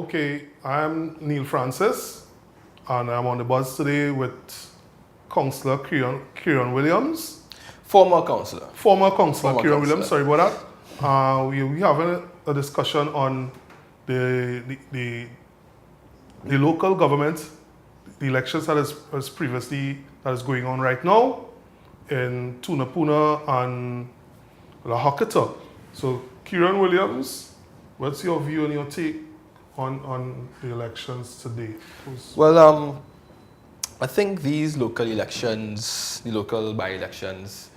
Okay, I'm Neil Francis, and I'm on the bus today with Councillor Kieran Williams. Former councillor. Former Councillor Former Kieran councillor. Williams, sorry about that. We having a discussion on the local government, the elections that is going on right now in Tunapuna and La Hakata. So, Kieran Williams, what's your view and your take on the elections today? Well, I think these local elections, the local by-elections,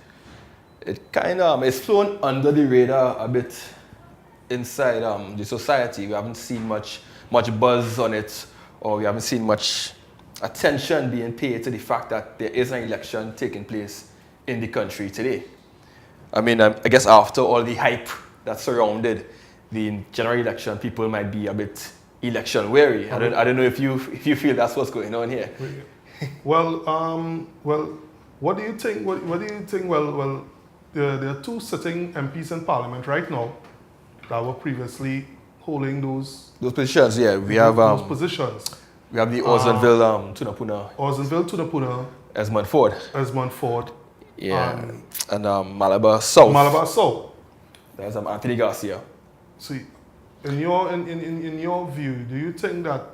it kind of it's flown under the radar a bit inside the society. We haven't seen much buzz on it, or we haven't seen much attention being paid to the fact that there is an election taking place in the country today. I mean, I guess after all the hype that surrounded the general election, people might be a bit election weary. I don't know if you feel that's what's going on here. Well, what do you think? What do you think? Well, there are two sitting MPs in Parliament right now that were previously holding those positions. Yeah, we have those positions. We have the Orsonville, Tunapuna, Esmond Ford, yeah, and Malabar South. There's Anthony Garcia. See, in your view, do you think that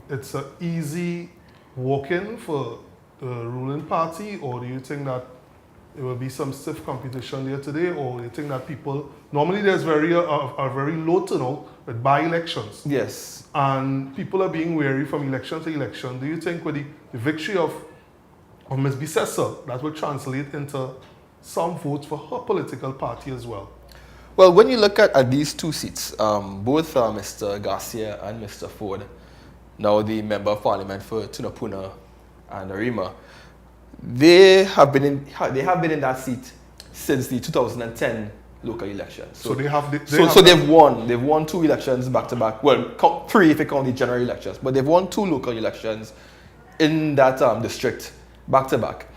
it's an easy walk-in for the ruling party, or do you think that there will be some stiff competition there today, or do you think that people normally there's a very low turnout with by-elections? Yes. And people are being wary from election to election. Do you think with the victory of Ms. Bissessa, that will translate into some votes for her political party as well? Well, when you look at these two seats, both Mr. Garcia and Mr. Ford, now the Member of Parliament for Tunapuna and Arima, they have been in that seat since the 2010 local election. So they've won two elections back to back. Well, three if you count the general elections, but they've won two local elections in that district back to back,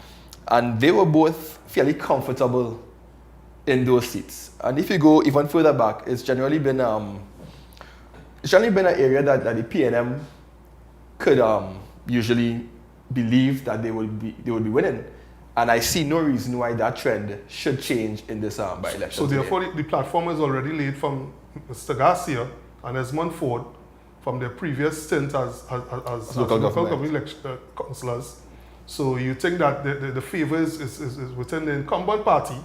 and they were both fairly comfortable in those seats. And if you go even further back, it's generally been an area that the PNM could usually believe that they would be winning. And I see no reason why that trend should change in this by-election. So therefore, the platform is already laid from Mr. Garcia and Esmond Ford from their previous stint as local government councillors. So you think that the favor is within the incumbent party,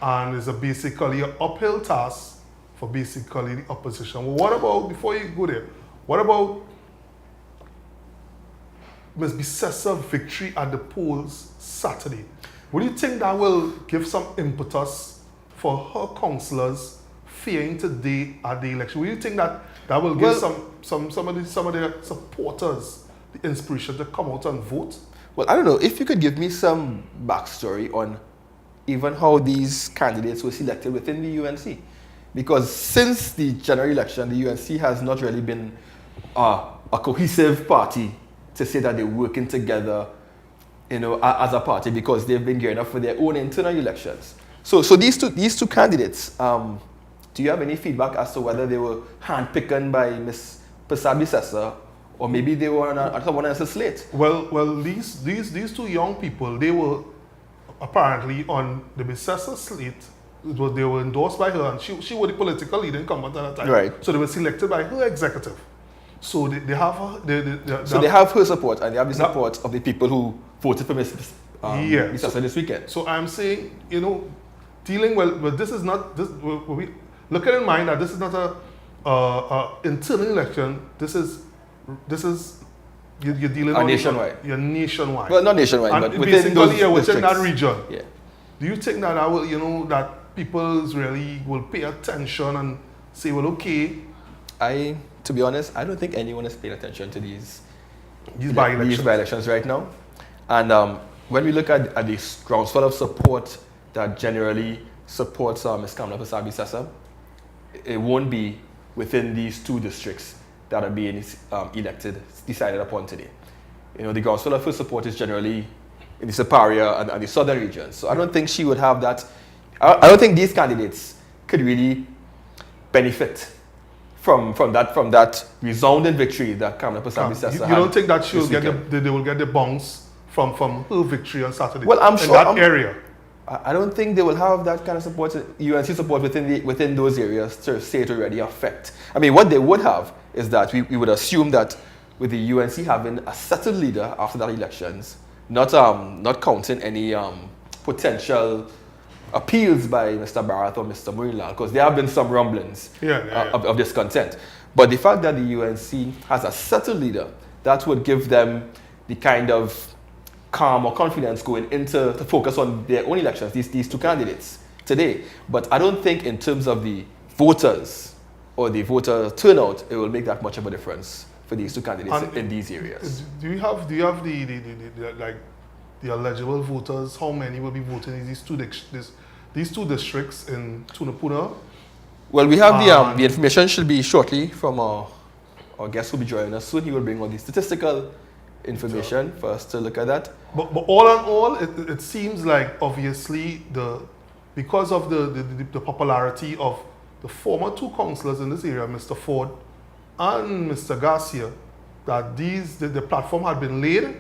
and is basically an uphill task for basically the opposition. Well, what about, before you go there, what about Ms. Bissessa's victory at the polls Saturday? Would you think that will give some impetus for her councillors fearing today at the election? Would you think that will give some of their supporters the inspiration to come out and vote? Well, I don't know. If you could give me some backstory on even how these candidates were selected within the UNC. Because since the general election, the UNC has not really been a cohesive party to say that they're working together, as a party, because they've been gearing up for their own internal elections. So these two candidates, do you have any feedback as to whether they were handpicked by Ms. Bissessa, or maybe they were on someone else's slate? Well, these two young people, they were apparently on the Bissessa slate. They were endorsed by her, and she was the political leader incumbent at that time. Right. So they were selected by her executive. So they have her. They have her support, and they have the support of the people who voted for Bissessa this weekend. So I'm saying, dealing with this is not this. We look at in mind that this is not a internal election. This is you're dealing with nationwide. You're nationwide. Well, not nationwide, and but within that region. Yeah. Do you think that that people really will pay attention and say, well, okay? To be honest, I don't think anyone is paying attention to these by-elections right now. And when we look at the groundswell of support that generally supports Ms. Kamala Bissessa, it won't be within these two districts that are being decided upon today. The groundswell of her support is generally in the Siparia and the southern regions. So I don't think she would have that. I don't think these candidates could really benefit from that resounding victory that Kamala Persaud-Bissessar You had. don't think that she'll this get weekend. they will get the bounce from her victory on Saturday? Well, I'm in sure that area. I don't think they will have that kind of support, UNC support within those areas to say it already affect. I mean, what they would have is that we would assume that with the UNC having a settled leader after that elections, not counting any potential appeals by Mr. Barrett or Mr. Murilal, because there have been some rumblings of discontent. But the fact that the UNC has a settled leader, that would give them the kind of calm or confidence going into to focus on their own elections, these two candidates today. But I don't think in terms of the voters or the voter turnout, it will make that much of a difference for these two candidates in these areas. Do you have the like the eligible voters? How many will be voting in these two districts in Tunapuna? Well, we have the information should be shortly from our guest who will be joining us soon. He will bring all the statistical information for us to look at that. But all in all, it seems like obviously because of the popularity of the former two councillors in this area, Mr. Ford and Mr. Garcia, that the platform had been laid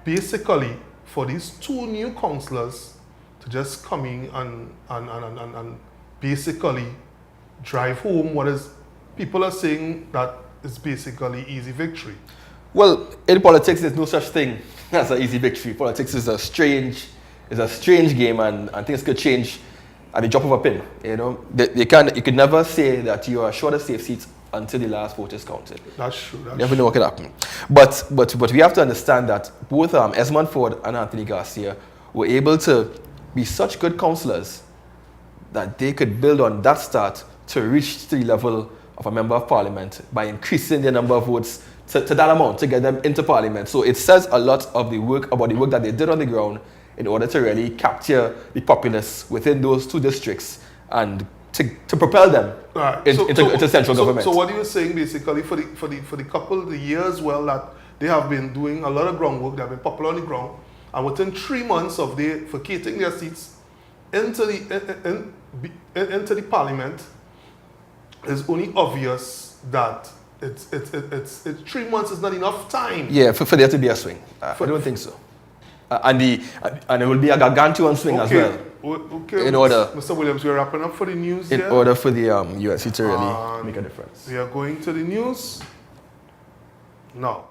basically for these two new councillors to just come in and basically drive home what is people are saying that is basically easy victory. Well, in politics, there's no such thing as an easy victory. Politics is a strange game, and things could change at the drop of a pin. You know, you could never say that you are short of safe seats until the last vote is counted. That's true. You never know what could happen. But we have to understand that both Esmond Ford and Anthony Garcia were able to be such good councillors that they could build on that start to reach the level of a member of parliament by increasing their number of votes to that amount to get them into parliament. So it says a lot of the work about the work that they did on the ground in order to really capture the populace within those two districts and to propel them into central government. So what you were saying basically for the couple of the years that they have been doing a lot of groundwork, they have been popular on the ground, and within 3 months of vacating their seats into the parliament, it's only obvious that it's 3 months is not enough time. Yeah, for there to be a swing. I don't think so. And it will be a gargantuan swing as well. Okay, Mr. Williams, we're wrapping up for the news in order for the UNC to really make a difference. We are going to the news now.